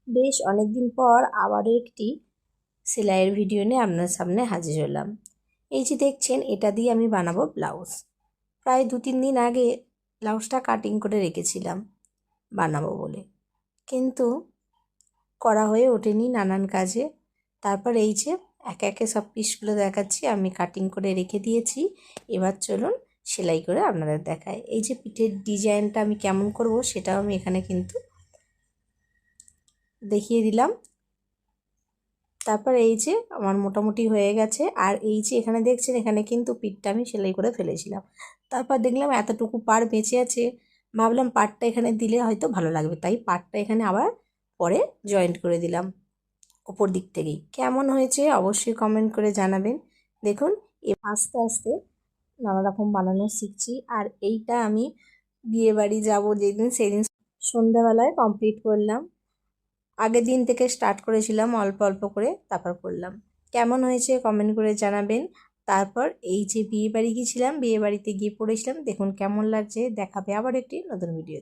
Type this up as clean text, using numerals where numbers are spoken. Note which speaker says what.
Speaker 1: বেশ অনেকদিন পর আবারও একটি সেলাইয়ের ভিডিও নিয়ে আপনার সামনে হাজির হলাম। এই যে দেখছেন, এটা দিয়ে আমি বানাবো ব্লাউজ। প্রায় 2-3 দিন আগে ব্লাউজটা কাটিং করে রেখেছিলাম বানাবো বলে, কিন্তু করা হয়ে ওঠেনি নানান কাজে। তারপর এই যে একে একে সব পিসগুলো দেখাচ্ছি, আমি কাটিং করে রেখে দিয়েছি। এবার চলুন সেলাই করে আপনাদের দেখাই। এই যে পিঠের ডিজাইনটা আমি কেমন করব সেটাও আমি এখানে কিন্তু দেখিয়ে দিলাম। তারপর এই যে আমার মোটামুটি হয়ে গেছে। আর এই যে এখানে দেখছেন, এখানে কিন্তু পিঠটা আমি সেলাই করে ফেলেছিলাম। তারপর দেখলাম এতটুকু পাড় বেঁচে আছে, ভাবলাম পাড়টা এখানে দিলে হয়তো ভালো লাগবে, তাই পাড়টা এখানে আবার পরে জয়েন্ট করে দিলাম ওপর দিক থেকেই। কেমন হয়েছে অবশ্যই কমেন্ট করে জানাবেন। দেখুন আস্তে আস্তে নানা রকম বানানো শিখছি। আর এইটা আমি বিয়েবাড়ি যাব যেদিন, সেদিন সন্ধ্যাবেলায় কমপ্লিট করলাম। আগের দিন থেকে স্টার্ট করেছিলাম অল্প অল্প করে, তারপর করলাম। কেমন হয়েছে কমেন্ট করে জানাবেন। তারপর এই যে বিয়ে বাড়ি গিয়েছিলাম, বিয়ে বাড়িতে গিয়ে পড়েছিলাম, দেখুন কেমন লাগছে। দেখাবে আবার একটি নতুন ভিডিও।